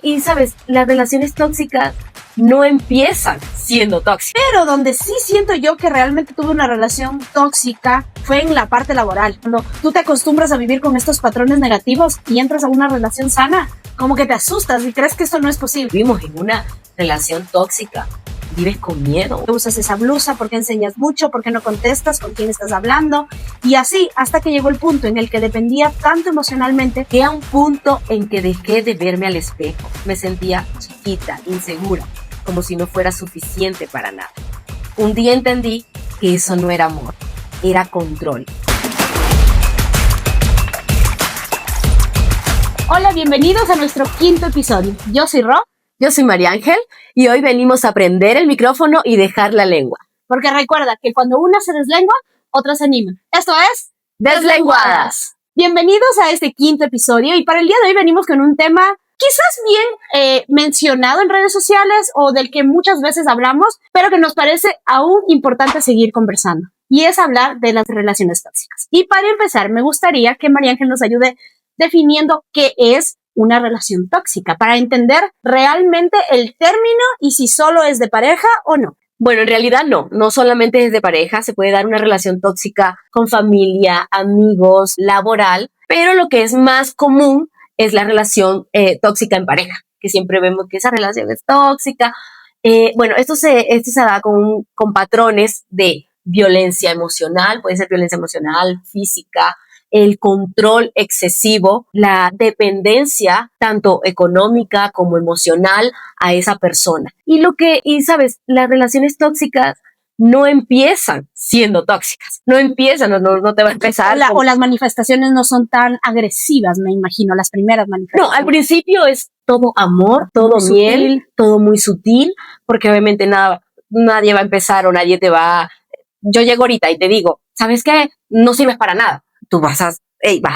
Y sabes, las relaciones tóxicas no empiezan siendo tóxicas. Pero donde sí siento yo que realmente tuve una relación tóxica fue en la parte laboral. Cuando tú te acostumbras a vivir con estos patrones negativos y entras a una relación sana, como que te asustas y crees que esto no es posible. Vivimos en una relación tóxica. Vives con miedo. Usas esa blusa, porque enseñas mucho, porque no contestas, con quién estás hablando. Y así hasta que llegó el punto en el que dependía tanto emocionalmente que a un punto en que dejé de verme al espejo. Me sentía chiquita, insegura, como si no fuera suficiente para nada. Un día entendí que eso no era amor, era control. Hola, bienvenidos a nuestro 5º episodio. Yo soy Ro. Yo soy María Ángel y hoy venimos a prender el micrófono y dejar la lengua. Porque recuerda que cuando una se deslengua, otra se anima. Esto es Deslenguadas. Bienvenidos a este 5º episodio y para el día de hoy venimos con un tema quizás bien mencionado en redes sociales o del que muchas veces hablamos, pero que nos parece aún importante seguir conversando. Y es hablar de las relaciones tóxicas. Y para empezar, me gustaría que María Ángel nos ayude definiendo qué es una relación tóxica, para entender realmente el término y si solo es de pareja o no. Bueno, en realidad no solamente es de pareja, se puede dar una relación tóxica con familia, amigos, laboral, pero lo que es más común es la relación tóxica en pareja, que siempre vemos que esa relación es tóxica. Esto se da con patrones de violencia emocional, puede ser violencia emocional, física, el control excesivo, la dependencia tanto económica como emocional a esa persona. Y sabes, las relaciones tóxicas no empiezan siendo tóxicas, no te va a empezar. O las manifestaciones no son tan agresivas, me imagino, las primeras manifestaciones. No, al principio es todo amor, todo muy miel, sutil. Todo muy sutil, porque obviamente nadie va a empezar o nadie te va. Yo llego ahorita y te digo, ¿sabes qué? No sirves para nada. Tú vas a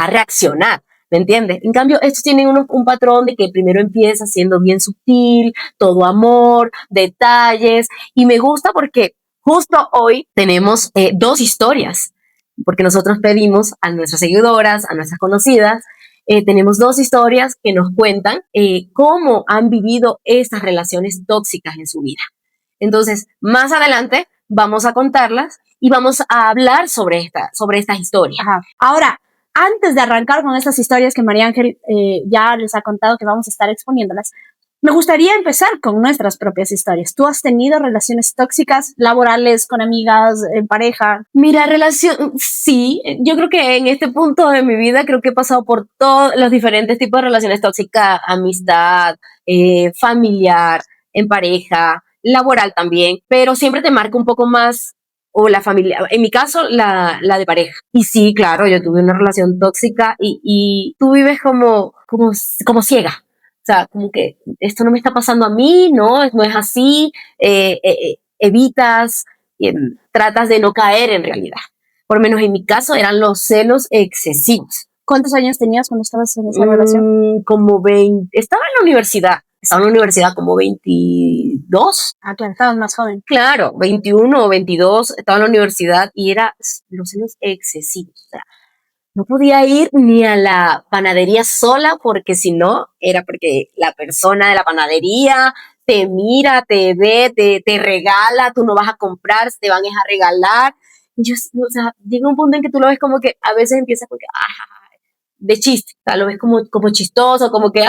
reaccionar, ¿me entiendes? En cambio, estos tienen un patrón de que primero empieza siendo bien sutil, todo amor, detalles, y me gusta porque justo hoy tenemos 2 historias, porque nosotros pedimos a nuestras seguidoras, a nuestras conocidas, tenemos 2 historias que nos cuentan cómo han vivido estas relaciones tóxicas en su vida. Entonces, más adelante vamos a contarlas y vamos a hablar sobre estas historias. Ajá. Ahora, antes de arrancar con estas historias que María Ángel ya les ha contado que vamos a estar exponiéndolas, me gustaría empezar con nuestras propias historias. ¿Tú has tenido relaciones tóxicas laborales, con amigas, en pareja? Mira, sí, yo creo que en este punto de mi vida creo que he pasado por todos los diferentes tipos de relaciones tóxicas, amistad, familiar, en pareja, laboral también, pero siempre te marca un poco más o la familia, en mi caso la de pareja. Y sí, claro, yo tuve una relación tóxica y tú vives como ciega. O sea, como que esto no me está pasando a mí, no es así, evitas, tratas de no caer en realidad. Por lo menos en mi caso eran los celos excesivos. ¿Cuántos años tenías cuando estabas en esa relación? Como 20, estaba en la universidad como 22. Ah, claro, estabas más joven. Claro, 21 o 22, estaba en la universidad y era los celos excesivos. O sea, no podía ir ni a la panadería sola porque si no, era porque la persona de la panadería te mira, te ve, te regala, tú no vas a comprar, te van a regalar. O sea, llega un punto en que tú lo ves como que a veces empiezas con que, de chiste, o sea, lo ves como chistoso, como que,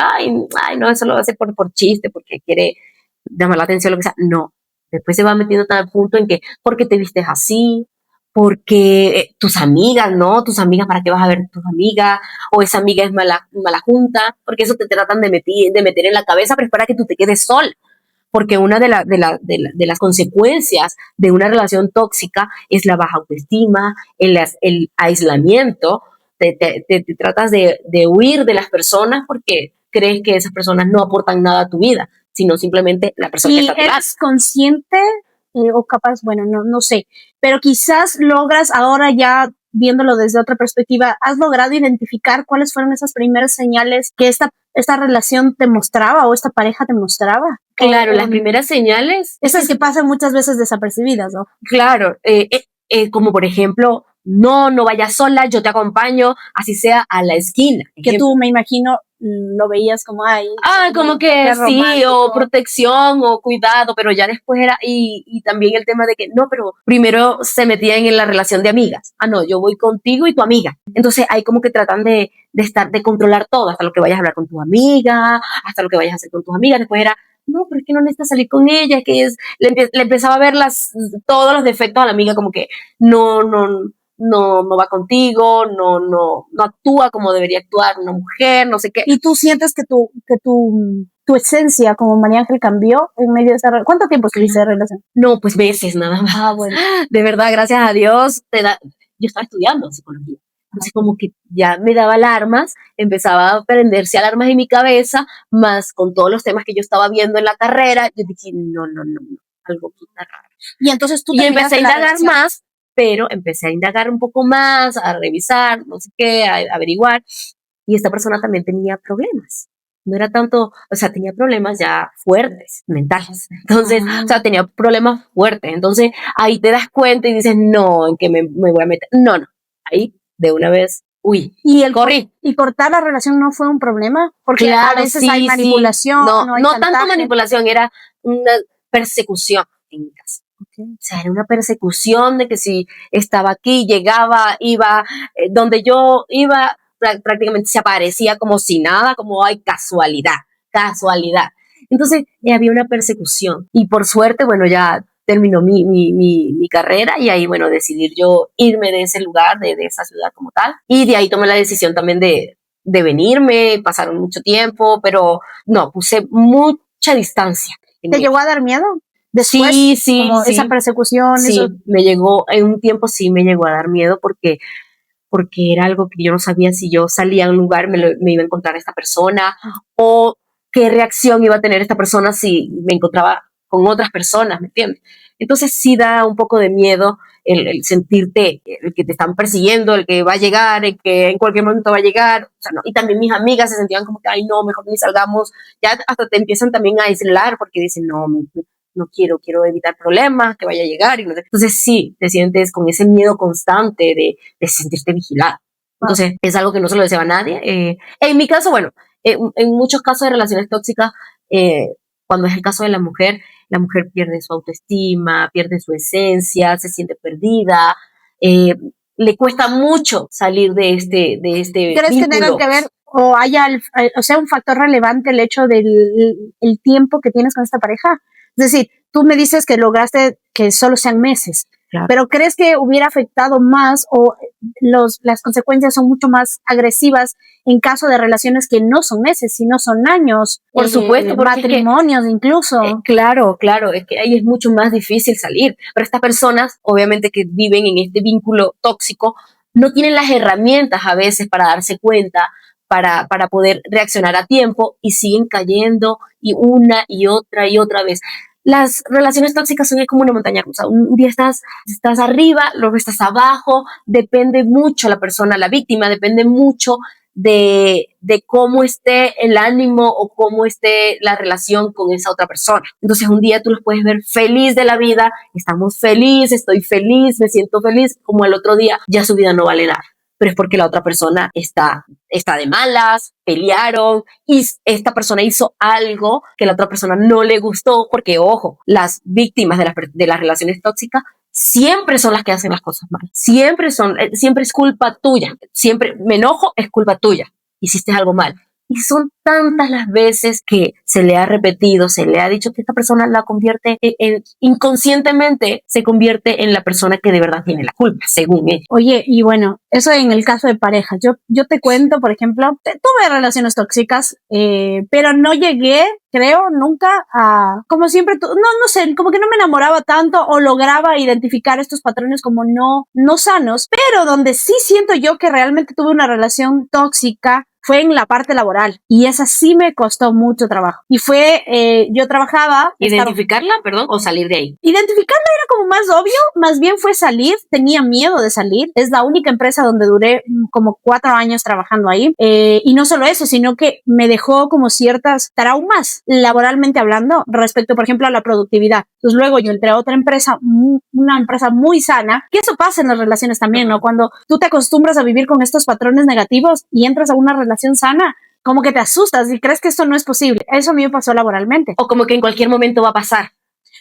no, eso lo hace por chiste, porque quiere llamar la atención, lo que sea. No, después se va metiendo hasta el punto en que, ¿por qué te vistes así? Porque tus amigas, ¿no? Tus amigas, ¿para qué vas a ver tus amigas? O esa amiga es mala junta, porque eso te tratan de meter en la cabeza, pero es para que tú te quedes sola. Porque una de las consecuencias de una relación tóxica es la baja autoestima, el aislamiento. Te tratas de huir de las personas porque crees que esas personas no aportan nada a tu vida, sino simplemente la persona que está atrás. ¿Eres consciente o capaz, bueno, no sé, pero quizás logras ahora ya viéndolo desde otra perspectiva, has logrado identificar cuáles fueron esas primeras señales que esta relación te mostraba o esta pareja te mostraba? Claro, las primeras señales. Esas que pasan muchas veces desapercibidas, ¿no? Claro, como por ejemplo, no vayas sola, yo te acompaño, así sea a la esquina. Que tú, me imagino, lo veías como, ay, como que qué sí, romántico. o protección, o cuidado, pero ya después era, y también el tema de que, no, pero primero se metían en la relación de amigas. No, yo voy contigo y tu amiga. Entonces hay como que tratan de controlar todo, hasta lo que vayas a hablar con tu amiga, hasta lo que vayas a hacer con tus amigas. Después era, no, pero es que no necesitas salir con ella, que es, le empezaba a ver todos los defectos a la amiga, como que no va contigo, no actúa como debería actuar una mujer, no sé qué. ¿Y tú sientes que tu esencia como María Ángel cambió en medio de esa relación? ¿Cuánto tiempo estuviste de relación? No, pues meses nada más. Bueno. De verdad, gracias a Dios, yo estaba estudiando psicología. Entonces como que ya me daba alarmas, empezaba a prenderse alarmas en mi cabeza, más con todos los temas que yo estaba viendo en la carrera, yo dije, no, algo está raro. Y entonces tú y empecé a indagar más, pero empecé a indagar un poco más, a revisar, no sé qué, a averiguar, y esta persona también tenía problemas. No era tanto, o sea, tenía problemas ya fuertes, mentales. Entonces, o sea, tenía problemas fuertes. Entonces, ahí te das cuenta y dices, no, ¿en qué me voy a meter? No. Ahí, de una vez, y corrí. ¿Y cortar la relación no fue un problema? Porque claro, a veces hay manipulación, no tanto manipulación, era una persecución en mi caso. Okay. O sea, era una persecución de que si estaba aquí, llegaba, iba, donde yo iba, prácticamente se aparecía como si nada, como hay casualidad. Entonces, había una persecución. Y por suerte, bueno, ya terminó mi carrera y ahí, bueno, decidí yo irme de ese lugar, de esa ciudad como tal. Y de ahí tomé la decisión también de venirme, pasaron mucho tiempo, pero no, puse mucha distancia. ¿Te llegó a dar miedo? Después, sí, como esa persecución. Sí, eso. Me llegó, en un tiempo sí me llegó a dar miedo porque era algo que yo no sabía si yo salía a un lugar, me iba a encontrar esta persona o qué reacción iba a tener esta persona si me encontraba con otras personas, ¿me entiendes? Entonces sí da un poco de miedo el sentirte, el que te están persiguiendo, el que va a llegar, el que en cualquier momento va a llegar. O sea, no. Y también mis amigas se sentían como que, ay, no, mejor ni salgamos. Ya hasta te empiezan también a aislar porque dicen, no quiero evitar problemas, que vaya a llegar. Y no sé. Entonces sí, te sientes con ese miedo constante de sentirte vigilado. Entonces es algo que no se lo deseo a nadie. En mi caso, bueno, en muchos casos de relaciones tóxicas, cuando es el caso de la mujer pierde su autoestima, pierde su esencia, se siente perdida, le cuesta mucho salir de este ¿Crees vínculo? Que tenga que ver o haya, o sea, un factor relevante el hecho del el tiempo que tienes con esta pareja? Es decir, tú me dices que lograste que solo sean meses, claro. Pero ¿crees que hubiera afectado más o las consecuencias son mucho más agresivas en caso de relaciones que no son meses, sino son años? Por supuesto, matrimonios incluso. Claro, es que ahí es mucho más difícil salir. Pero estas personas, obviamente que viven en este vínculo tóxico, no tienen las herramientas a veces para darse cuenta, para poder reaccionar a tiempo y siguen cayendo y una y otra vez. Las relaciones tóxicas son como una montaña rusa. Un día estás arriba, luego estás abajo, depende mucho la persona, la víctima, depende mucho de cómo esté el ánimo o cómo esté la relación con esa otra persona. Entonces un día tú los puedes ver feliz de la vida, estamos felices, estoy feliz, me siento feliz, como el otro día ya su vida no vale nada. Pero es porque la otra persona está de malas, pelearon y esta persona hizo algo que la otra persona no le gustó, porque, ojo, las víctimas de las relaciones tóxicas siempre son las que hacen las cosas mal. Siempre es culpa tuya. Siempre me enojo, es culpa tuya. Hiciste algo mal. Y son tantas las veces que se le ha repetido, se le ha dicho que esta persona la convierte inconscientemente se convierte en la persona que de verdad tiene la culpa, según ella. Oye, y bueno, eso en el caso de pareja. Yo te cuento, por ejemplo, tuve relaciones tóxicas, pero no llegué, creo, nunca a, como siempre, no sé, como que no me enamoraba tanto o lograba identificar estos patrones como no sanos, pero donde sí siento yo que realmente tuve una relación tóxica fue en la parte laboral y esa sí me costó mucho trabajo. Y fue, yo trabajaba... ¿Identificarla, perdón, o salir de ahí? Identificarla era como más obvio, más bien fue salir, tenía miedo de salir. Es la única empresa donde duré como 4 años trabajando ahí. Y no solo eso, sino que me dejó como ciertas traumas laboralmente hablando respecto, por ejemplo, a la productividad. Entonces luego yo entré a otra empresa, una empresa muy sana, que eso pasa en las relaciones también, ¿no? Cuando tú te acostumbras a vivir con estos patrones negativos y entras a una relación sana, como que te asustas y crees que esto no es posible. Eso a mí me pasó laboralmente. O como que en cualquier momento va a pasar.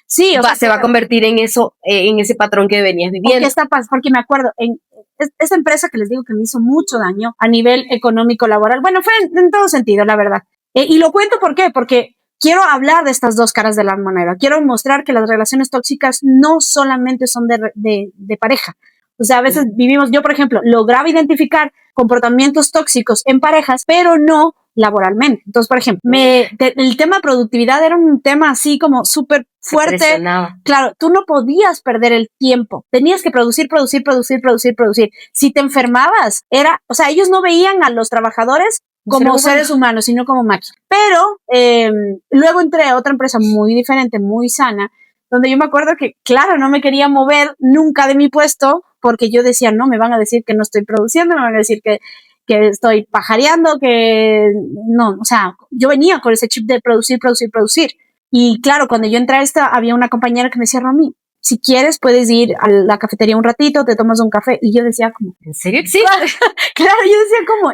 Sí, o sea, Se va a convertir en eso, en ese patrón que venías viviendo. Porque me acuerdo, esta empresa que les digo que me hizo mucho daño a nivel económico, laboral, bueno, fue en todo sentido, la verdad. Y lo cuento ¿por qué? Porque quiero hablar de estas dos caras de la moneda. Quiero mostrar que las relaciones tóxicas no solamente son de pareja. O sea, a veces vivimos, yo por ejemplo, lograba identificar comportamientos tóxicos en parejas, pero no laboralmente. Entonces, por ejemplo, el tema de productividad era un tema así como súper fuerte. Claro, tú no podías perder el tiempo. Tenías que producir. Si te enfermabas, o sea, ellos no veían a los trabajadores como seres humanos, sino como máquinas. Pero luego entré a otra empresa muy diferente, muy sana, donde yo me acuerdo que, claro, no me quería mover nunca de mi puesto porque yo decía, no, me van a decir que no estoy produciendo, me van a decir que estoy pajareando, que no, o sea, yo venía con ese chip de producir. Y claro, cuando yo entré a esta, había una compañera que me decía, Romy, si quieres puedes ir a la cafetería un ratito, te tomas un café. Y yo decía como, ¿en serio existe? Claro, yo decía como,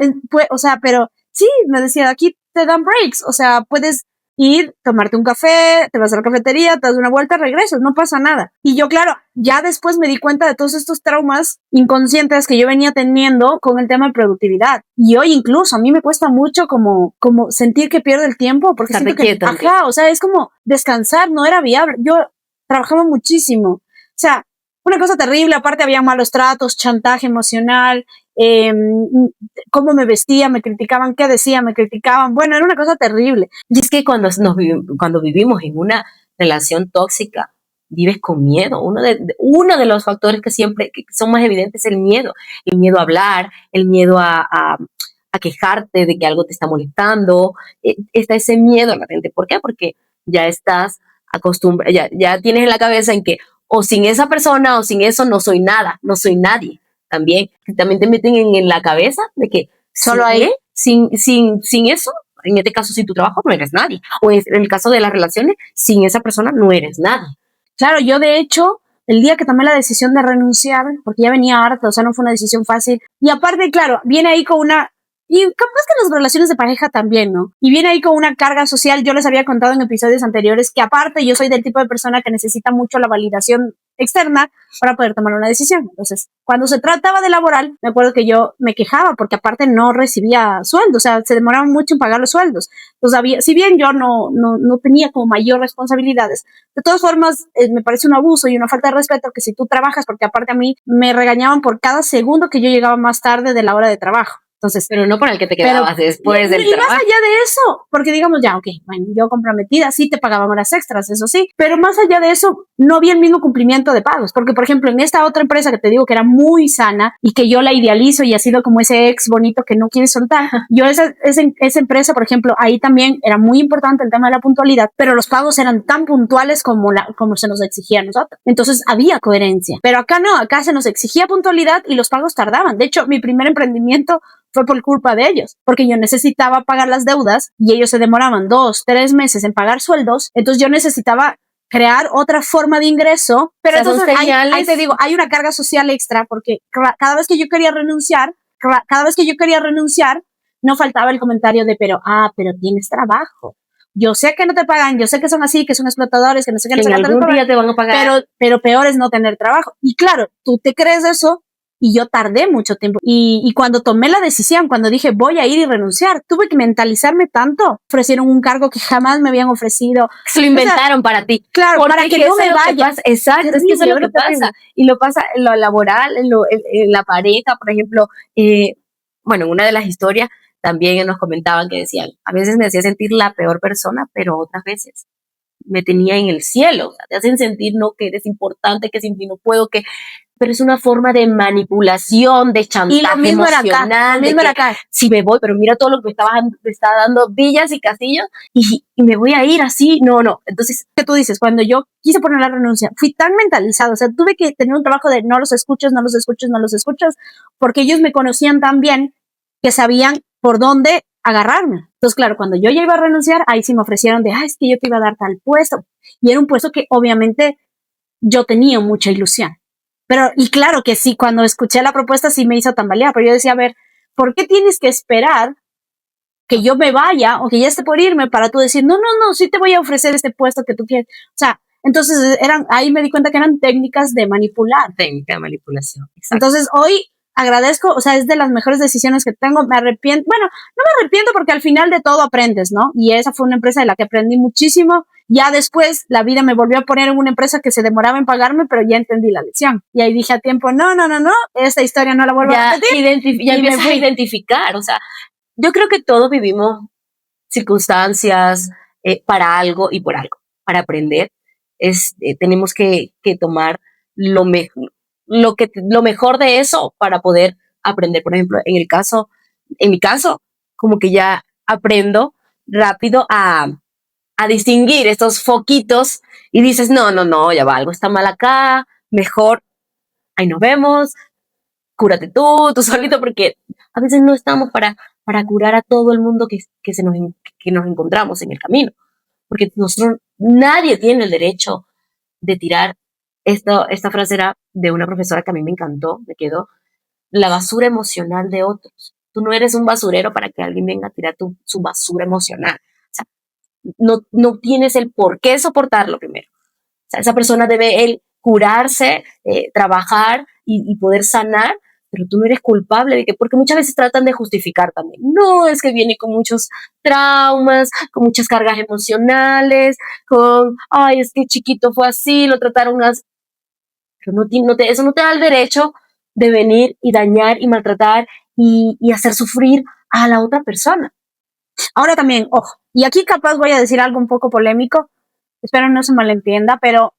o sea, pero sí, me decía, aquí te dan breaks, o sea, puedes ir, tomarte un café, te vas a la cafetería, te das una vuelta, regresas, no pasa nada. Y yo, claro, ya después me di cuenta de todos estos traumas inconscientes que yo venía teniendo con el tema de productividad. Y hoy incluso a mí me cuesta mucho como sentir que pierdo el tiempo, porque siento que, o sea, es como descansar, no era viable. Yo trabajaba muchísimo. O sea, una cosa terrible, aparte había malos tratos, chantaje emocional, cómo me vestía, me criticaban, qué decía, me criticaban. Bueno, era una cosa terrible. Y es que cuando vivimos en una relación tóxica, vives con miedo. Uno de los factores que siempre que son más evidentes es el miedo a hablar, el miedo a quejarte de que algo te está molestando. Está ese miedo latente. ¿Por qué? Porque ya estás acostumbrado, ya tienes en la cabeza en que o sin esa persona o sin eso no soy nada, no soy nadie. También te meten en la cabeza de que solo hay sin eso, en este caso sin tu trabajo no eres nadie, o en el caso de las relaciones, sin esa persona no eres nadie. Claro, yo de hecho, el día que tomé la decisión de renunciar, porque ya venía harta, o sea, no fue una decisión fácil, y aparte, claro, viene ahí con y capaz que las relaciones de pareja también, ¿no? Y viene ahí con una carga social. Yo les había contado en episodios anteriores que aparte yo soy del tipo de persona que necesita mucho la validación externa para poder tomar una decisión. Entonces, cuando se trataba de laboral, me acuerdo que yo me quejaba porque aparte no recibía sueldo, o sea, se demoraban mucho en pagar los sueldos. Entonces, si bien yo no tenía como mayor responsabilidades, de todas formas, me parece un abuso y una falta de respeto que si tú trabajas, porque aparte a mí me regañaban por cada segundo que yo llegaba más tarde de la hora de trabajo. Entonces, pero no por el que te quedabas después del trabajo. Y más allá de eso, porque digamos ya, ok, bueno, yo comprometida, sí te pagaban horas extras, eso sí, pero más allá de eso, no había el mismo cumplimiento de pagos, porque por ejemplo, en esta otra empresa que te digo que era muy sana y que yo la idealizo y ha sido como ese ex bonito que no quiere soltar, yo esa empresa, por ejemplo, ahí también era muy importante el tema de la puntualidad, pero los pagos eran tan puntuales como se nos exigía a nosotros. Entonces había coherencia, pero acá no, acá se nos exigía puntualidad y los pagos tardaban. De hecho, mi primer emprendimiento fue por culpa de ellos, porque yo necesitaba pagar las deudas y ellos se demoraban 2, 3 meses en pagar sueldos, entonces yo necesitaba crear otra forma de ingreso, pero entonces ahí te digo, hay una carga social extra, porque cada vez que yo quería renunciar, no faltaba el comentario de, pero tienes trabajo. Yo sé que no te pagan, yo sé que son así, que son explotadores, que no sé qué. En algún día te van a pagar. Pero peor es no tener trabajo. Y claro, tú te crees eso, y yo tardé mucho tiempo. Y cuando tomé la decisión, cuando dije voy a ir y renunciar, tuve que mentalizarme tanto. Ofrecieron un cargo que jamás me habían ofrecido. Se lo inventaron para ti. Claro, para que no me vaya. Exacto, es que eso es lo que pasa. Y lo pasa en lo laboral, en la pareja, por ejemplo. Bueno, en una de las historias también nos comentaban que decían, a veces me hacía sentir la peor persona, pero otras veces me tenía en el cielo. O sea, te hacen sentir no que eres importante, que sin ti no puedo, pero es una forma de manipulación, de chantaje emocional. Lo mismo era acá. Si me voy, pero mira todo lo que me está dando villas y castillos y me voy a ir así. No. Entonces, ¿qué tú dices? Cuando yo quise poner la renuncia, fui tan mentalizada, o sea, tuve que tener un trabajo de no los escuchas, porque ellos me conocían tan bien que sabían por dónde agarrarme. Entonces, claro, cuando yo ya iba a renunciar, ahí sí me ofrecieron de, es que yo te iba a dar tal puesto. Y era un puesto que obviamente yo tenía mucha ilusión. Pero, y claro que sí, cuando escuché la propuesta sí me hizo tambalear, pero yo decía, a ver, ¿por qué tienes que esperar que yo me vaya o que ya esté por irme para tú decir, no, sí te voy a ofrecer este puesto que tú quieres. O sea, entonces ahí me di cuenta que eran técnicas de manipular. Técnica de manipulación. Exacto. Entonces hoy agradezco, o sea, es de las mejores decisiones que tengo. Me arrepiento, bueno, no me arrepiento porque al final de todo aprendes, ¿no? Y esa fue una empresa de la que aprendí muchísimo. Ya después la vida me volvió a poner en una empresa que se demoraba en pagarme, pero ya entendí la lección. Y ahí dije a tiempo, no, esta historia no la vuelvo a repetir. Ya empiezas a identificar, o sea, yo creo que todos vivimos circunstancias para algo y por algo. Para aprender tenemos que tomar lo mejor de eso para poder aprender. Por ejemplo, en mi caso, como que ya aprendo rápido a distinguir estos foquitos y dices, no, ya va, algo está mal acá, mejor, ahí nos vemos, cúrate tú solito, porque a veces no estamos para curar a todo el mundo que nos encontramos en el camino, porque nadie tiene el derecho de tirar, esta frase era de una profesora que a mí me encantó, me quedó, la basura emocional de otros. Tú no eres un basurero para que alguien venga a tirar su basura emocional. O sea, no tienes el por qué soportarlo primero. O sea, esa persona debe él curarse, trabajar y poder sanar, pero tú no eres culpable de que, porque muchas veces tratan de justificar también. No, es que viene con muchos traumas, con muchas cargas emocionales, ay, es que chiquito fue así, lo trataron así. Pero eso no te da el derecho de venir y dañar y maltratar y hacer sufrir a la otra persona. Ahora también, ojo, y aquí capaz voy a decir algo un poco polémico, espero no se malentienda, pero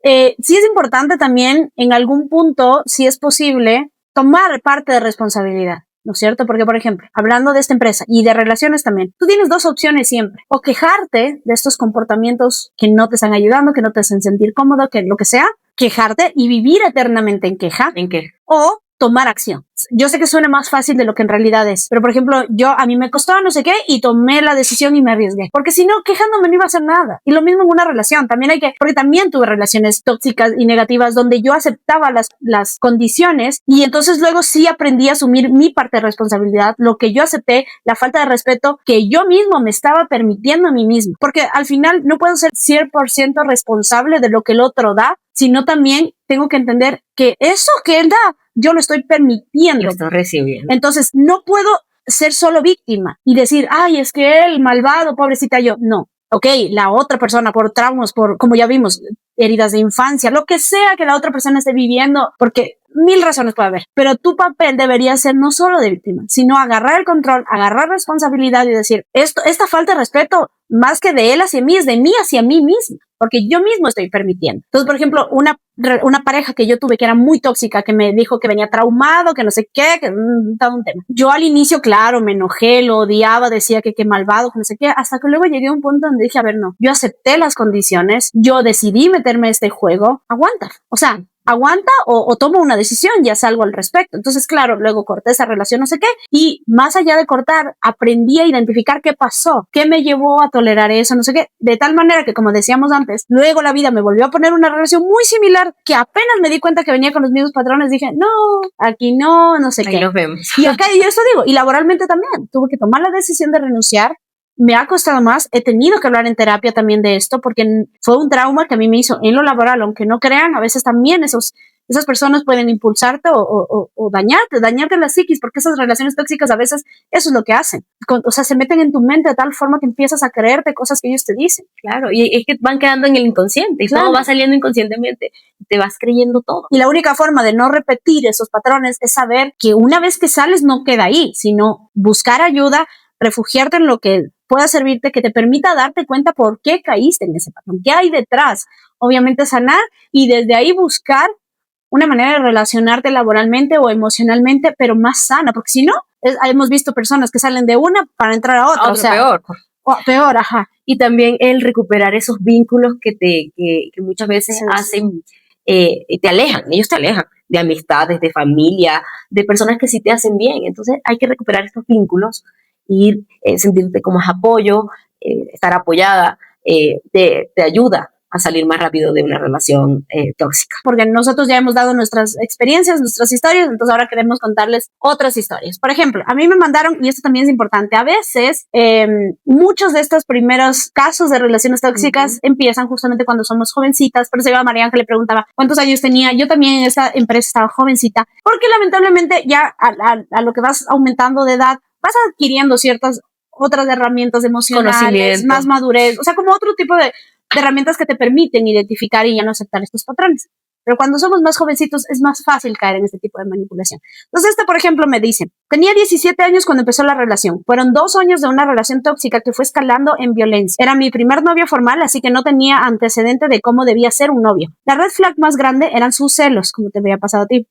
sí es importante también en algún punto, si es posible, tomar parte de responsabilidad, ¿no es cierto? Porque, por ejemplo, hablando de esta empresa y de relaciones también, tú tienes dos opciones siempre, o quejarte de estos comportamientos que no te están ayudando, que no te hacen sentir cómodo, que lo que sea, quejarte y vivir eternamente en queja. ¿En qué? O tomar acción. Yo sé que suena más fácil de lo que en realidad es, pero por ejemplo, a mí me costó no sé qué y tomé la decisión y me arriesgué, porque si no, quejándome no iba a hacer nada. Y lo mismo en una relación, porque también tuve relaciones tóxicas y negativas donde yo aceptaba las condiciones y entonces luego sí aprendí a asumir mi parte de responsabilidad, lo que yo acepté, la falta de respeto que yo mismo me estaba permitiendo a mí mismo, porque al final no puedo ser 100% responsable de lo que el otro da, sino también tengo que entender que eso que él da, yo lo estoy permitiendo. Lo estoy recibiendo. Entonces, no puedo ser solo víctima y decir, ay, es que él, malvado, pobrecita yo. No. Ok, la otra persona por traumas, como ya vimos, heridas de infancia, lo que sea que la otra persona esté viviendo, porque 1000 razones puede haber, pero tu papel debería ser no solo de víctima, sino agarrar el control, agarrar responsabilidad y decir, esta falta de respeto, más que de él hacia mí, es de mí hacia mí misma, porque yo mismo estoy permitiendo. Entonces, por ejemplo, una pareja que yo tuve que era muy tóxica, que me dijo que venía traumado, que no sé qué, que todo un tema. Yo al inicio, claro, me enojé, lo odiaba, decía que qué malvado, que no sé qué, hasta que luego llegué a un punto donde dije, a ver, no, yo acepté las condiciones, yo decidí meterme a este juego, aguanta. O sea, aguanta o tomo una decisión, ya salgo al respecto. Entonces, claro, luego corté esa relación, no sé qué, y más allá de cortar, aprendí a identificar qué pasó, qué me llevó a tolerar eso, no sé qué, de tal manera que, como decíamos antes, luego la vida me volvió a poner una relación muy similar, que apenas me di cuenta que venía con los mismos patrones, dije, no, aquí no sé qué. Ahí nos vemos. Y acá, y eso digo, y laboralmente también, tuve que tomar la decisión de renunciar. Me ha costado más, he tenido que hablar en terapia también de esto, porque fue un trauma que a mí me hizo en lo laboral, aunque no crean, a veces también esas personas pueden impulsarte o dañarte la psiquis, porque esas relaciones tóxicas a veces eso es lo que hacen. O sea, se meten en tu mente de tal forma que empiezas a creerte cosas que ellos te dicen. Claro, y es que van quedando en el inconsciente, y claro, todo va saliendo inconscientemente, te vas creyendo todo. Y la única forma de no repetir esos patrones es saber que una vez que sales no queda ahí, sino buscar ayuda, refugiarte en lo que pueda servirte, que te permita darte cuenta por qué caíste en ese patrón, qué hay detrás. Obviamente sanar y desde ahí buscar una manera de relacionarte laboralmente o emocionalmente, pero más sana, porque si no, hemos visto personas que salen de una para entrar a otra. O sea, peor. Peor, ajá. Y también el recuperar esos vínculos que muchas veces hacen, te alejan, ellos te alejan de amistades, de familia, de personas que sí te hacen bien. Entonces hay que recuperar estos vínculos, ir, sentirte con más apoyo, estar apoyada, te ayuda a salir más rápido de una relación tóxica. Porque nosotros ya hemos dado nuestras experiencias, nuestras historias, entonces ahora queremos contarles otras historias. Por ejemplo, a mí me mandaron, y esto también es importante, a veces muchos de estos primeros casos de relaciones tóxicas empiezan justamente cuando somos jovencitas. Por eso iba a Mariana que le preguntaba cuántos años tenía. Yo también en esa empresa estaba jovencita, porque lamentablemente ya a lo que vas aumentando de edad, vas adquiriendo ciertas otras herramientas emocionales, más madurez, o sea, como otro tipo de herramientas que te permiten identificar y ya no aceptar estos patrones. Pero cuando somos más jovencitos es más fácil caer en este tipo de manipulación. Entonces, por ejemplo, me dice, tenía 17 años cuando empezó la relación. Fueron 2 años de una relación tóxica que fue escalando en violencia. Era mi primer novio formal, así que no tenía antecedente de cómo debía ser un novio. La red flag más grande eran sus celos, como te había pasado a ti.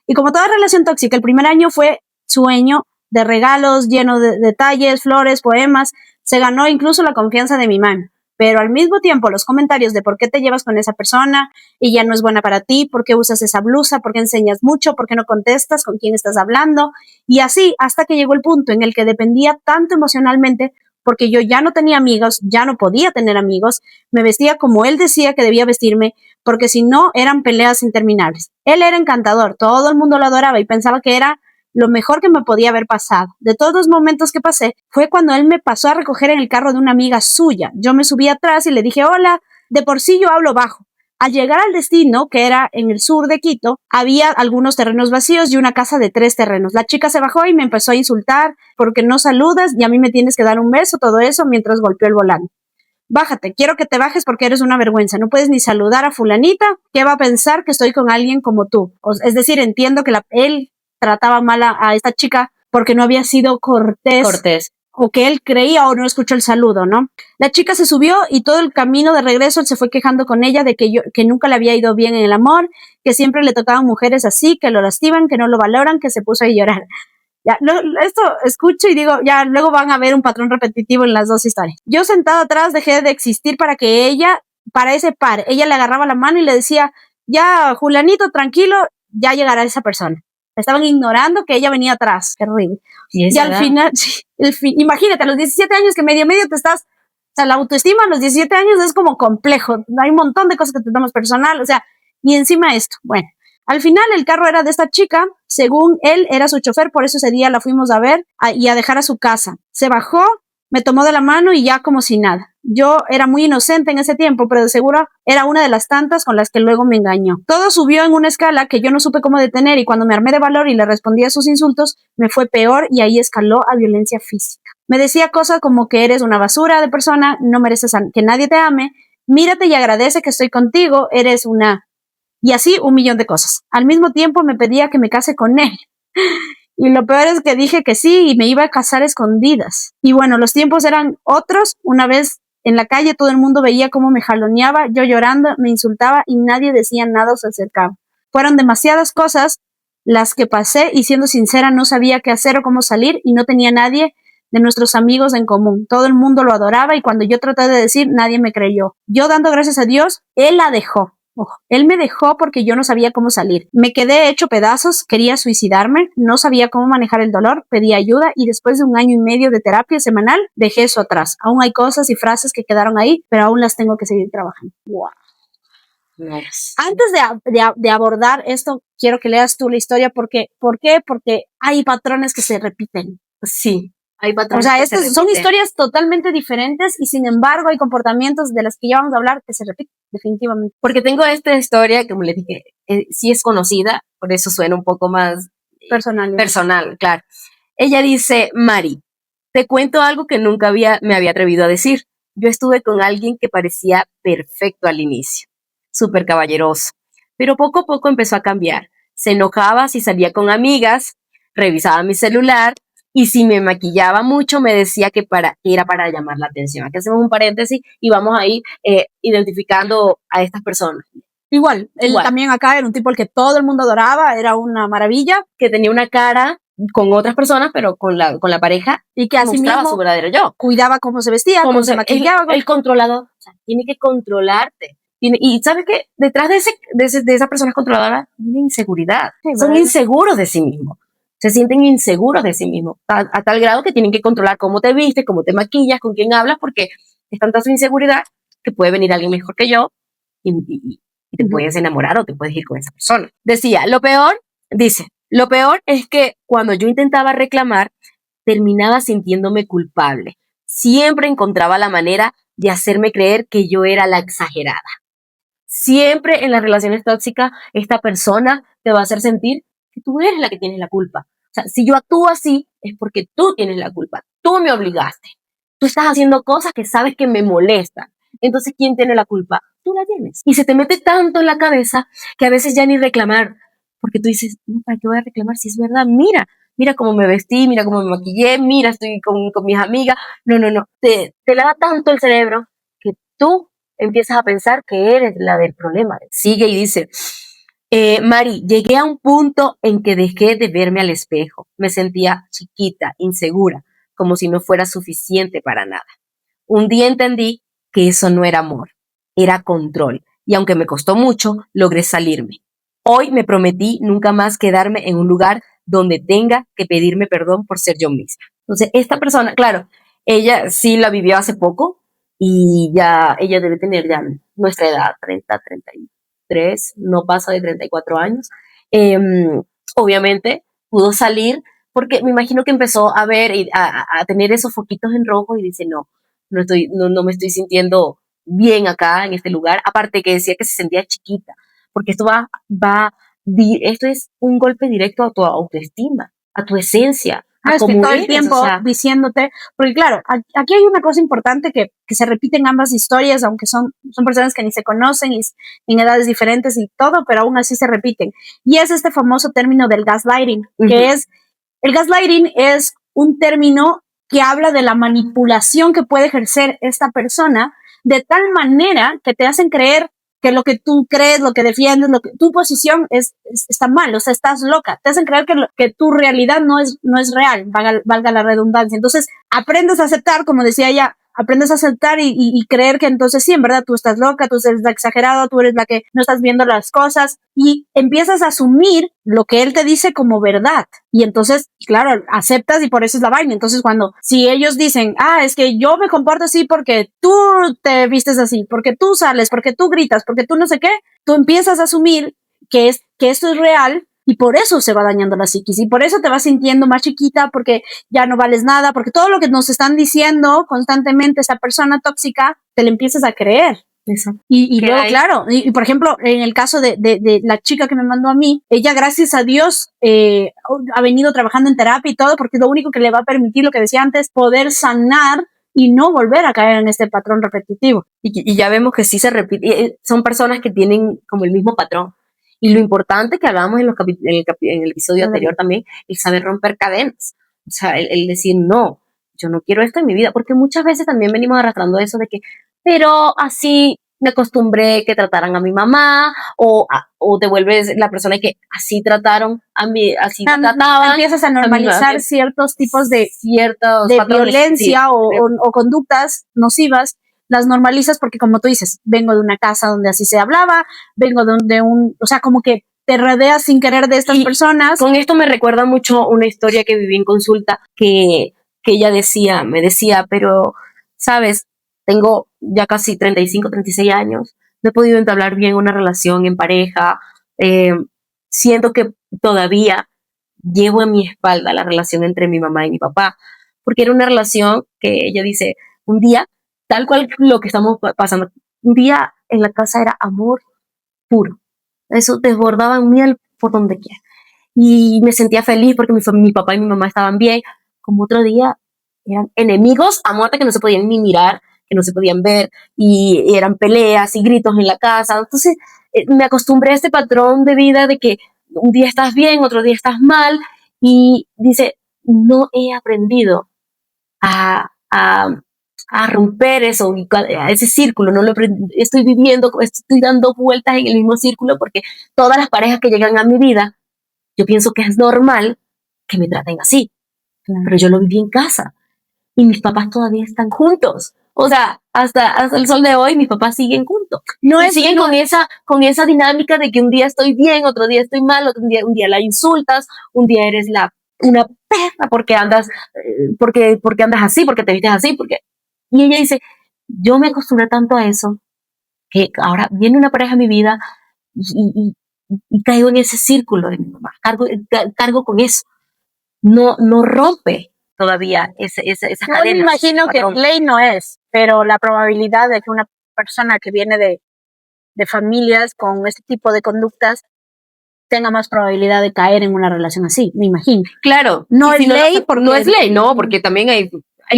Y como toda relación tóxica, el primer año fue sueño de regalos, lleno de detalles, flores, poemas. Se ganó incluso la confianza de mi mamá. Pero al mismo tiempo los comentarios de por qué te llevas con esa persona y ya no es buena para ti, por qué usas esa blusa, por qué enseñas mucho, por qué no contestas, con quién estás hablando, y así hasta que llegó el punto en el que dependía tanto emocionalmente porque yo ya no tenía amigos, ya no podía tener amigos, me vestía como él decía que debía vestirme, porque si no eran peleas interminables. Él era encantador, todo el mundo lo adoraba y pensaba que era lo mejor que me podía haber pasado. De todos los momentos que pasé, fue cuando él me pasó a recoger en el carro de una amiga suya. Yo me subí atrás y le dije, hola, de por sí yo hablo bajo. Al llegar al destino, que era en el sur de Quito, había algunos terrenos vacíos y una casa de 3 terrenos. La chica se bajó y me empezó a insultar porque no saludas y a mí me tienes que dar un beso, todo eso, mientras golpeó el volante. Bájate, quiero que te bajes porque eres una vergüenza. No puedes ni saludar a fulanita. ¿Qué va a pensar que estoy con alguien como tú? Es decir, entiendo que él trataba mal a esta chica porque no había sido cortés o que él creía o no escuchó el saludo, ¿no? La chica se subió y todo el camino de regreso él se fue quejando con ella de que nunca le había ido bien en el amor, que siempre le tocaban mujeres así, que lo lastiman, que no lo valoran, que se puso a llorar. Ya, esto escucho y digo, ya luego van a ver un patrón repetitivo en las dos historias. Yo sentada atrás dejé de existir para ese par, ella le agarraba la mano y le decía, ya, Julianito, tranquilo, ya llegará esa persona. Estaban ignorando que ella venía atrás. Terrible. Y al final, imagínate, a los 17 años que medio te estás, o sea, la autoestima a los 17 años es como complejo. Hay un montón de cosas que tratamos personal, o sea, y encima esto. Bueno, al final el carro era de esta chica, según él era su chofer, por eso ese día la fuimos a ver y a dejar a su casa. Se bajó, me tomó de la mano y ya como si nada. Yo era muy inocente en ese tiempo, pero de seguro era una de las tantas con las que luego me engañó. Todo subió en una escala que yo no supe cómo detener y cuando me armé de valor y le respondí a sus insultos, me fue peor y ahí escaló a violencia física. Me decía cosas como que eres una basura de persona, no mereces que nadie te ame, mírate y agradece que estoy contigo, eres una... Y así 1.000.000 de cosas. Al mismo tiempo me pedía que me case con él. Y lo peor es que dije que sí y me iba a casar escondidas. Y bueno, los tiempos eran otros. Una vez en la calle todo el mundo veía cómo me jaloneaba, yo llorando, me insultaba y nadie decía nada o se acercaba. Fueron demasiadas cosas las que pasé y siendo sincera no sabía qué hacer o cómo salir y no tenía nadie de nuestros amigos en común. Todo el mundo lo adoraba y cuando yo traté de decir, nadie me creyó. Yo dando gracias a Dios, él la dejó. Ojo, él me dejó porque yo no sabía cómo salir. Me quedé hecho pedazos, quería suicidarme, no sabía cómo manejar el dolor, pedí ayuda y después de 1 año y medio de terapia semanal, dejé eso atrás. Aún hay cosas y frases que quedaron ahí, pero aún las tengo que seguir trabajando. Wow. Nice. Antes de abordar esto, quiero que leas tú la historia. ¿Por qué? Porque hay patrones que se repiten. Sí. Hay patrones. O sea, estas son historias totalmente diferentes y sin embargo hay comportamientos de los que ya vamos a hablar que se repiten, definitivamente. Porque tengo esta historia, como le dije, sí es conocida, por eso suena un poco más personal, claro. Ella dice, Mari, te cuento algo que nunca me había atrevido a decir. Yo estuve con alguien que parecía perfecto al inicio, súper caballeroso, pero poco a poco empezó a cambiar. Se enojaba si salía con amigas, revisaba mi celular, y si me maquillaba mucho, me decía que era para llamar la atención. Aquí hacemos un paréntesis y vamos a ir identificando a estas personas. Igual, él también acá era un tipo al que todo el mundo adoraba, era una maravilla. Que tenía una cara con otras personas, pero con la pareja. Y que así mostraba mismo su verdadero yo. Cuidaba cómo se vestía, cómo se maquillaba. El controlador. O sea, tiene que controlarte. Y ¿sabes qué? Detrás de esas personas controladoras tiene inseguridad. Sí, son inseguros de sí mismos. Se sienten inseguros de sí mismos, a tal grado que tienen que controlar cómo te vistes, cómo te maquillas, con quién hablas, porque es tanta su inseguridad que puede venir alguien mejor que yo y te puedes enamorar o te puedes ir con esa persona. Lo peor es que cuando yo intentaba reclamar, terminaba sintiéndome culpable. Siempre encontraba la manera de hacerme creer que yo era la exagerada. Siempre en las relaciones tóxicas, esta persona te va a hacer sentir que tú eres la que tienes la culpa. O sea, si yo actúo así, es porque tú tienes la culpa. Tú me obligaste. Tú estás haciendo cosas que sabes que me molestan. Entonces, ¿quién tiene la culpa? Tú la tienes. Y se te mete tanto en la cabeza que a veces ya ni reclamar, porque tú dices, no, ¿para qué voy a reclamar si es verdad? Mira cómo me vestí, mira cómo me maquillé, mira, estoy con mis amigas. No. Te lava tanto el cerebro que tú empiezas a pensar que eres la del problema. Sigue y dice, Mari, llegué a un punto en que dejé de verme al espejo. Me sentía chiquita, insegura, como si no fuera suficiente para nada. Un día entendí que eso no era amor, era control. Y aunque me costó mucho, logré salirme. Hoy me prometí nunca más quedarme en un lugar donde tenga que pedirme perdón por ser yo misma. Entonces, esta persona, claro, ella sí la vivió hace poco y ya ella debe tener ya nuestra edad, 33, no pasa de 34 años. Eh, Obviamente pudo salir porque me imagino que empezó a ver y a tener esos foquitos en rojo y dice, no me estoy sintiendo bien acá en este lugar. Aparte que decía que se sentía chiquita, porque esto es un golpe directo a tu autoestima, a tu esencia, No, a es que cómo todo el eres, tiempo o sea, diciéndote, porque claro, aquí hay una cosa importante que se repite en ambas historias, aunque son personas que ni se conocen y en edades diferentes y todo, pero aún así se repiten. Y es este famoso término del gaslighting, que es, el gaslighting es un término que habla de la manipulación que puede ejercer esta persona de tal manera que te hacen creer que lo que tú crees, lo que defiendes, tu posición está mal, o sea, estás loca. Te hacen creer que tu realidad no es real, valga la redundancia. Entonces, aprendes a aceptar, como decía ella, aprendes a aceptar y creer que entonces sí, en verdad tú estás loca, tú eres la exagerada, tú eres la que no estás viendo las cosas y empiezas a asumir lo que él te dice como verdad. Y entonces, claro, aceptas y por eso es la vaina. Entonces, si ellos dicen, es que yo me comporto así porque tú te vistes así, porque tú sales, porque tú gritas, porque tú no sé qué, tú empiezas a asumir que esto es real y por eso se va dañando la psiquis y por eso te vas sintiendo más chiquita porque ya no vales nada, porque todo lo que nos están diciendo constantemente esa persona tóxica, te le empiezas a creer. eso. Y luego, claro, y por ejemplo, en el caso de la chica que me mandó a mí, ella, gracias a Dios, ha venido trabajando en terapia y todo, porque es lo único que le va a permitir, lo que decía antes, poder sanar y no volver a caer en este patrón repetitivo. Y ya vemos que sí se repite, son personas que tienen como el mismo patrón. Y lo importante que hablábamos en el episodio anterior también, el saber romper cadenas. O sea, el decir, no, yo no quiero esto en mi vida, porque muchas veces también venimos arrastrando eso de que, pero así me acostumbré que trataran a mi mamá, o te vuelves la persona que así trataron a mí, así trataban. Empiezas a normalizar ciertos tipos de violencia sí, o conductas nocivas, las normalizas porque, como tú dices, vengo de una casa donde así se hablaba, vengo o sea, como que te rodeas sin querer de estas personas. Con esto me recuerda mucho una historia que viví en consulta que ella me decía, pero, ¿sabes? Tengo ya casi 35, 36 años, no he podido entablar bien una relación en pareja, siento que todavía llevo en mi espalda la relación entre mi mamá y mi papá, porque era una relación que ella dice, un día, tal cual lo que estamos pasando, un día en la casa era amor puro, eso desbordaba en miel por donde quiera, y me sentía feliz porque mi papá y mi mamá estaban bien, como otro día eran enemigos a muerte que no se podían ni mirar, que no se podían ver, y eran peleas y gritos en la casa. Entonces me acostumbré a este patrón de vida de que un día estás bien, otro día estás mal, y dice, no he aprendido a, a, a romper eso, a ese círculo, no lo estoy viviendo, estoy dando vueltas en el mismo círculo porque todas las parejas que llegan a mi vida, yo pienso que es normal que me traten así, pero yo lo viví en casa y mis papás todavía están juntos. O sea, hasta el sol de hoy mis papás siguen juntos. Siguen con esa dinámica de que un día estoy bien, otro día estoy mal, un día la insultas, un día eres una perra porque andas así, porque te vistes así, y ella dice, yo me acostumbré tanto a eso, que ahora viene una pareja a mi vida y caigo en ese círculo de mi mamá, cargo con eso. No rompe todavía esa Yo me cadena. imagino que ley no es, pero la probabilidad de que una persona que viene de familias con este tipo de conductas tenga más probabilidad de caer en una relación así, me imagino. Claro. No es ley, porque no es ley, no, porque también hay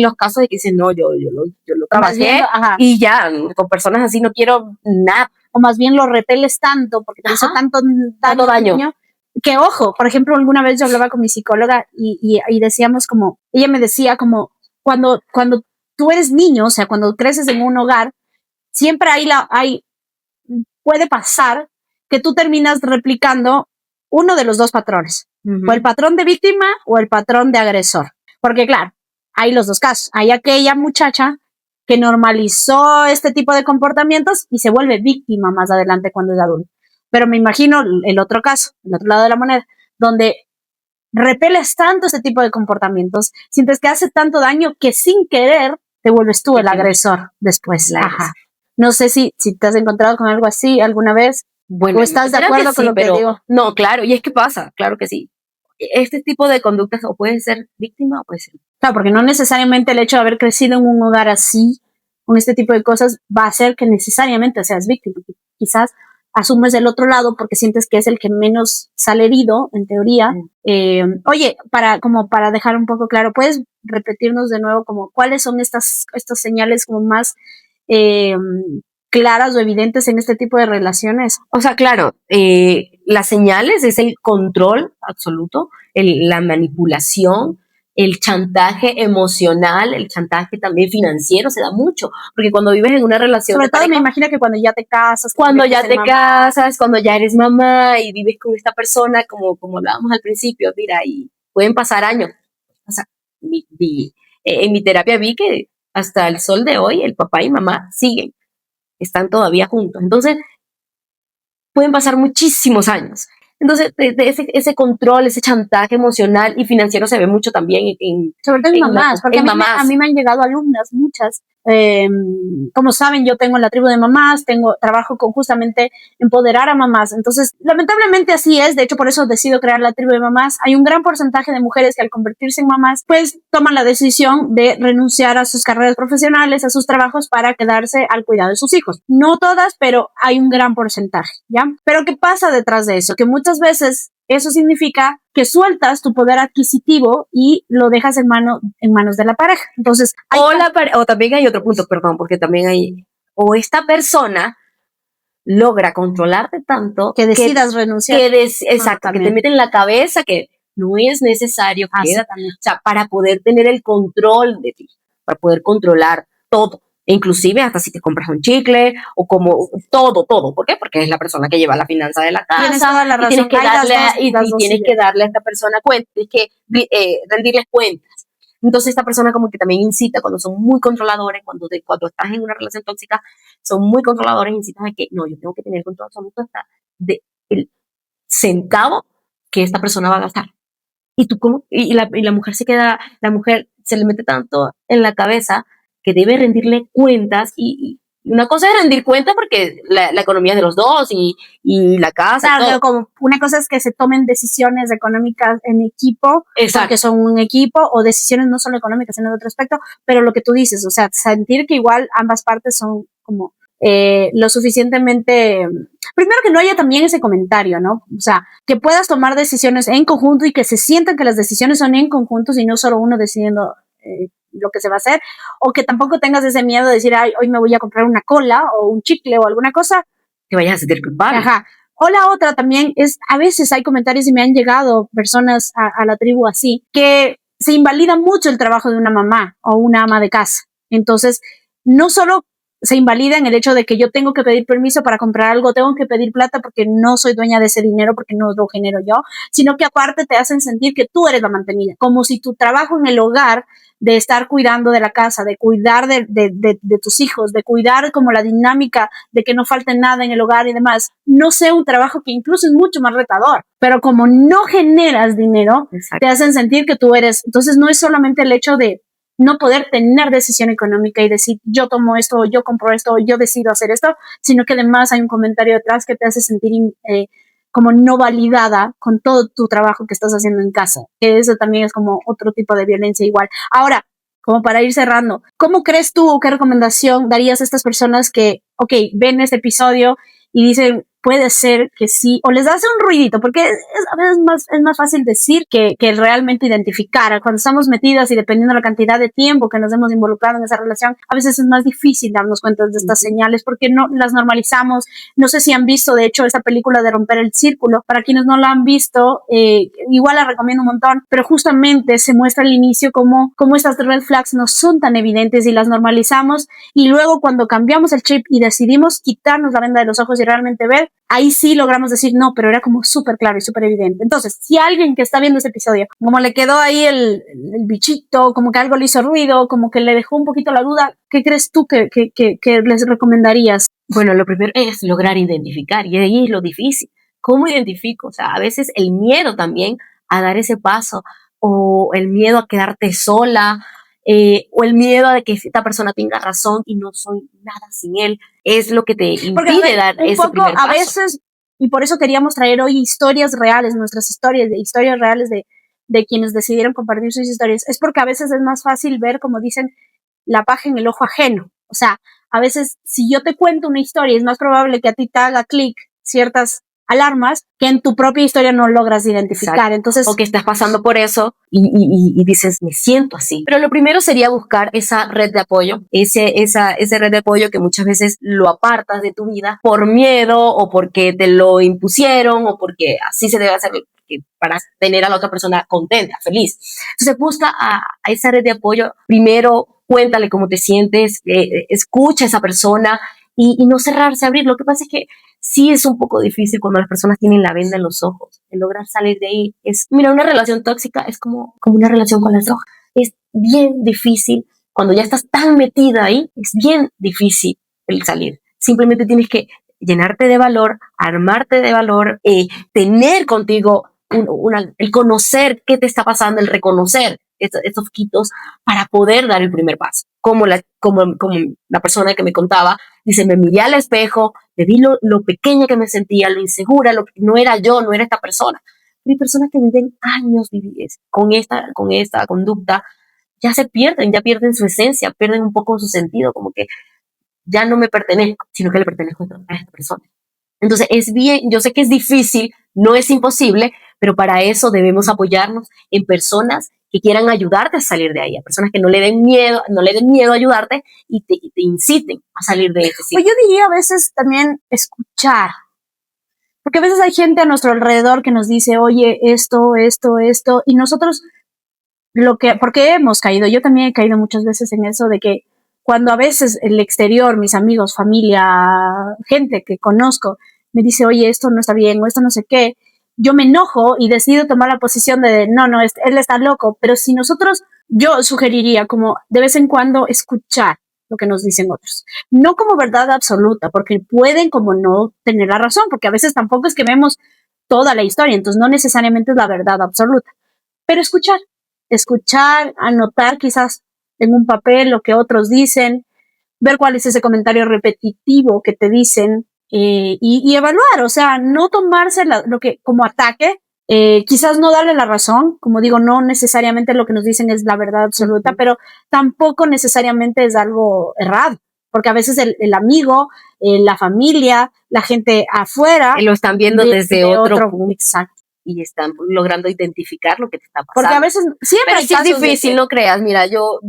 los casos de que dicen, no, yo lo trabajé y ya, con personas así no quiero nada. O más bien lo repeles tanto, porque te hizo tanto daño. Que ojo, por ejemplo, alguna vez yo hablaba con mi psicóloga y decíamos como, ella me decía como, cuando tú eres niño, o sea, cuando creces en un hogar, siempre puede pasar que tú terminas replicando uno de los dos patrones, o el patrón de víctima o el patrón de agresor. Porque claro, hay los dos casos. Hay aquella muchacha que normalizó este tipo de comportamientos y se vuelve víctima más adelante cuando es adulto. Pero me imagino el otro caso, el otro lado de la moneda, donde repeles tanto este tipo de comportamientos, sientes que hace tanto daño que sin querer te vuelves tú el agresor después. Ajá. No sé si te has encontrado con algo así alguna vez. Bueno, ¿o estás de acuerdo con lo que digo? No, claro, y es que pasa, claro que sí. Este tipo de conductas o pueden ser víctima o puede ser. Claro, porque no necesariamente el hecho de haber crecido en un hogar así, con este tipo de cosas, va a hacer que necesariamente seas víctima. Quizás asumes del otro lado porque sientes que es el que menos sale herido, en teoría. Oye, para dejar un poco claro, ¿puedes repetirnos de nuevo como cuáles son estas señales como más claras o evidentes en este tipo de relaciones? O sea, claro, las señales es el control absoluto, la manipulación, el chantaje emocional, el chantaje también financiero se da mucho, porque cuando vives en una relación sobre todo pareja, me imagino que cuando ya te casas, cuando ya eres mamá y vives con esta persona, como hablábamos al principio, mira, y pueden pasar años. O sea, en mi terapia vi que hasta el sol de hoy el papá y mamá están todavía juntos. Entonces, pueden pasar muchísimos años. Entonces, ese control, ese chantaje emocional y financiero se ve mucho también sobre todo en mamás, porque a mí me han llegado alumnas, muchas. Como saben, yo tengo la tribu de mamás, trabajo con justamente empoderar a mamás. Entonces, lamentablemente así es. De hecho, por eso decido crear la tribu de mamás. Hay un gran porcentaje de mujeres que al convertirse en mamás, pues toman la decisión de renunciar a sus carreras profesionales, a sus trabajos para quedarse al cuidado de sus hijos. No todas, pero hay un gran porcentaje, ¿ya? Pero ¿qué pasa detrás de eso? Que muchas veces eso significa que sueltas tu poder adquisitivo y lo dejas en manos de la pareja. Entonces, o también hay otro punto, perdón, porque también o esta persona logra controlarte tanto que decidas renunciar. Exacto, que te mete en la cabeza que no es necesario, o sea, para poder tener el control de ti, para poder controlar todo. Inclusive hasta si te compras un chicle o como todo. ¿Por qué? Porque es la persona que lleva la finanza de la casa. Tienes toda la razón. Tienes que darle a esta persona cuentas, tienes que rendirles cuentas. Entonces esta persona como que también incita cuando son muy controladores, cuando estás en una relación tóxica, son muy controladores, incitan a que no, yo tengo que tener control absoluto hasta del centavo que esta persona va a gastar. Y tú como, y la mujer la mujer se le mete tanto en la cabeza que debe rendirle cuentas y una cosa es rendir cuentas porque la economía es de los dos y la casa. Claro, como una cosa es que se tomen decisiones económicas en equipo, porque son un equipo, o decisiones no solo económicas, sino de otro aspecto, pero lo que tú dices, o sea, sentir que igual ambas partes son como lo suficientemente, primero que no haya también ese comentario, ¿no? O sea, que puedas tomar decisiones en conjunto y que se sientan que las decisiones son en conjunto y no solo uno decidiendo lo que se va a hacer, o que tampoco tengas ese miedo de decir, ay, hoy me voy a comprar una cola o un chicle o alguna cosa. Te vayas a sentir culpable. Ajá. O la otra también es, a veces hay comentarios y me han llegado personas a la tribu así, que se invalida mucho el trabajo de una mamá o una ama de casa. Entonces, no solo se invalida en el hecho de que yo tengo que pedir permiso para comprar algo, tengo que pedir plata porque no soy dueña de ese dinero, porque no lo genero yo, sino que aparte te hacen sentir que tú eres la mantenida, como si tu trabajo en el hogar, de estar cuidando de la casa, de cuidar de tus hijos, de cuidar como la dinámica de que no falte nada en el hogar y demás, no sea un trabajo que incluso es mucho más retador, pero como no generas dinero, te hacen sentir que tú eres, entonces no es solamente el hecho de no poder tener decisión económica y decir yo tomo esto, yo compro esto, yo decido hacer esto, sino que además hay un comentario detrás que te hace sentir como no validada con todo tu trabajo que estás haciendo en casa. Que eso también es como otro tipo de violencia igual. Ahora, como para ir cerrando, ¿cómo crees tú o qué recomendación darías a estas personas que, ok, ven este episodio y dicen, puede ser que sí, o les hace un ruidito, porque a veces es más fácil decir que realmente identificar. Cuando estamos metidas y dependiendo de la cantidad de tiempo que nos hemos involucrado en esa relación, a veces es más difícil darnos cuenta de estas señales porque no las normalizamos. No sé si han visto, de hecho, esta película de Romper el Círculo. Para quienes no la han visto, igual la recomiendo un montón, pero justamente se muestra al inicio cómo estas red flags no son tan evidentes y las normalizamos, y luego cuando cambiamos el chip y decidimos quitarnos la venda de los ojos y realmente ver, ahí sí logramos decir no, pero era como súper claro y súper evidente. Entonces, si alguien que está viendo este episodio, como le quedó ahí el bichito, como que algo le hizo ruido, como que le dejó un poquito la duda, ¿qué crees tú que les recomendarías? Bueno, lo primero es lograr identificar, y ahí es lo difícil. ¿Cómo identifico? O sea, a veces el miedo también a dar ese paso, o el miedo a quedarte sola, o el miedo a que esta persona tenga razón y no soy nada sin él, es lo que te impide dar ese primer paso. A veces, y por eso queríamos traer hoy historias reales, nuestras historias reales de quienes decidieron compartir sus historias, es porque a veces es más fácil ver, como dicen, la paja en el ojo ajeno. O sea, a veces si yo te cuento una historia, es más probable que a ti te haga clic ciertas alarmas que en tu propia historia no logras identificar. Exacto. Entonces, o que estás pasando por eso y dices, me siento así. Pero lo primero sería buscar esa red de apoyo, esa red de apoyo que muchas veces lo apartas de tu vida por miedo, o porque te lo impusieron, o porque así se debe hacer para tener a la otra persona contenta, feliz. Entonces busca a esa red de apoyo. Primero, cuéntale cómo te sientes, escucha a esa persona y no cerrarse a abrir. Lo que pasa es que sí es un poco difícil cuando las personas tienen la venda en los ojos. El lograr salir de ahí mira, una relación tóxica es como una relación con las drogas. Es bien difícil cuando ya estás tan metida ahí, es bien difícil el salir. Simplemente tienes que llenarte de valor, armarte de valor, tener contigo el conocer qué te está pasando, el reconocer estos quitos para poder dar el primer paso. Como la persona que me contaba, dice, me miré al espejo, le vi lo pequeña que me sentía, lo insegura, no era yo, no era esta persona. Pero hay personas que viven años con esta conducta, ya pierden su esencia, pierden un poco su sentido, como que ya no me pertenezco, sino que le pertenezco a esta persona. Entonces es bien, yo sé que es difícil, no es imposible, pero para eso debemos apoyarnos en personas que quieran ayudarte a salir de ahí, a personas que no le den miedo a ayudarte y te inciten a salir de ese sitio. Pues yo diría a veces también escuchar, porque a veces hay gente a nuestro alrededor que nos dice, oye, esto, y nosotros porque hemos caído, yo también he caído muchas veces en eso de que cuando a veces el exterior, mis amigos, familia, gente que conozco, me dice, oye, esto no está bien o esto no sé qué, yo me enojo y decido tomar la posición de, no, él está loco, pero si yo sugeriría como de vez en cuando escuchar lo que nos dicen otros, no como verdad absoluta, porque pueden como no tener la razón, porque a veces tampoco es que vemos toda la historia, entonces no necesariamente es la verdad absoluta, pero escuchar, anotar quizás en un papel lo que otros dicen, ver cuál es ese comentario repetitivo que te dicen, y evaluar, o sea, no tomarse lo que como ataque, quizás no darle la razón, como digo, no necesariamente lo que nos dicen es la verdad absoluta, pero tampoco necesariamente es algo errado, porque a veces el amigo, la familia, la gente afuera lo están viendo desde otro punto. Exacto. Y están logrando identificar lo que te está pasando. Porque a veces siempre pero sí es difícil, no creas. Mira, yo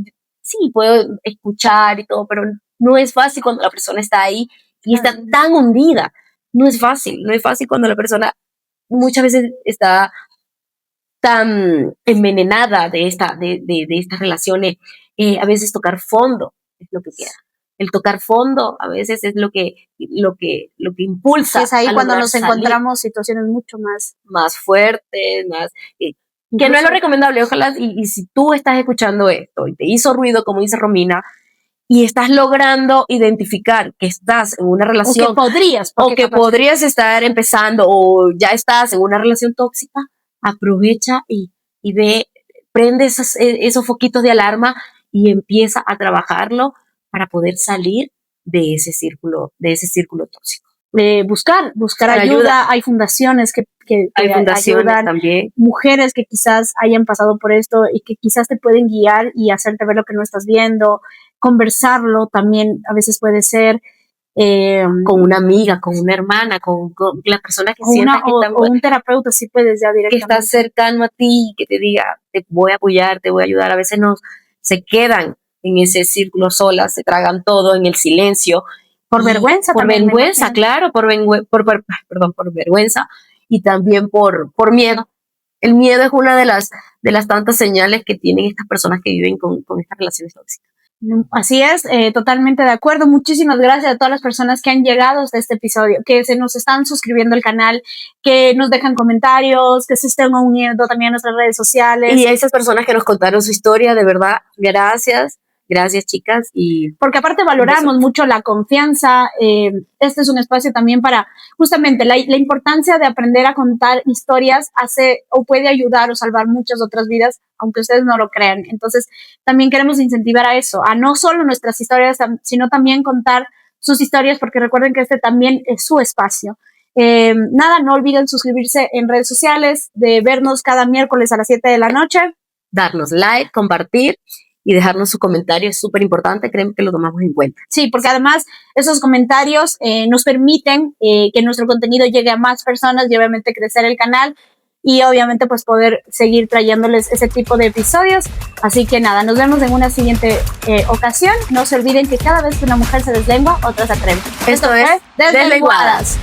sí puedo escuchar y todo, pero no es fácil cuando la persona está ahí y está tan hundida. No es fácil cuando la persona muchas veces está tan envenenada de estas relaciones. A veces tocar fondo es lo que queda. El tocar fondo a veces es lo que impulsa. Es ahí cuando nos encontramos situaciones mucho más fuertes, más que no es lo recomendable. Ojalá y si tú estás escuchando esto y te hizo ruido, como dice Romina, y estás logrando identificar que estás en una relación o que podrías estar empezando o ya estás en una relación tóxica, aprovecha y ve, prende esos foquitos de alarma y empieza a trabajarlo para poder salir de ese círculo tóxico. Buscar ayuda. Hay fundaciones que hay fundaciones ayudan, también. Mujeres que quizás hayan pasado por esto y que quizás te pueden guiar y hacerte ver lo que no estás viendo. Conversarlo también a veces puede ser. Con una amiga, con una hermana, con la persona que sienta que o un terapeuta, si puedes ya directamente. Que está cercano a ti, que te diga, te voy a apoyar, te voy a ayudar. A veces se quedan en ese círculo solas, se tragan todo en el silencio. Por vergüenza también. Por vergüenza, claro, por vergüenza y también por miedo. El miedo es una de las tantas señales que tienen estas personas que viven con estas relaciones tóxicas. Así es, totalmente de acuerdo. Muchísimas gracias a todas las personas que han llegado hasta este episodio, que se nos están suscribiendo al canal, que nos dejan comentarios, que se estén uniendo también a nuestras redes sociales. Y a esas personas que nos contaron su historia, de verdad, gracias, chicas. Y porque aparte valoramos mucho la confianza. Este es un espacio también para justamente la importancia de aprender a contar historias hace o puede ayudar o salvar muchas otras vidas, aunque ustedes no lo crean. Entonces también queremos incentivar a eso, a no solo nuestras historias, sino también contar sus historias, porque recuerden que este también es su espacio. No olviden suscribirse en redes sociales, de vernos cada miércoles a las 7 de la noche. Darnos like, compartir y dejarnos su comentario, es súper importante, créeme que lo tomamos en cuenta. Sí, porque además esos comentarios nos permiten que nuestro contenido llegue a más personas y obviamente crecer el canal y obviamente pues poder seguir trayéndoles ese tipo de episodios. Así que nada, nos vemos en una siguiente ocasión. No se olviden que cada vez que una mujer se deslengua, otra se atreve. Esto es Deslenguadas.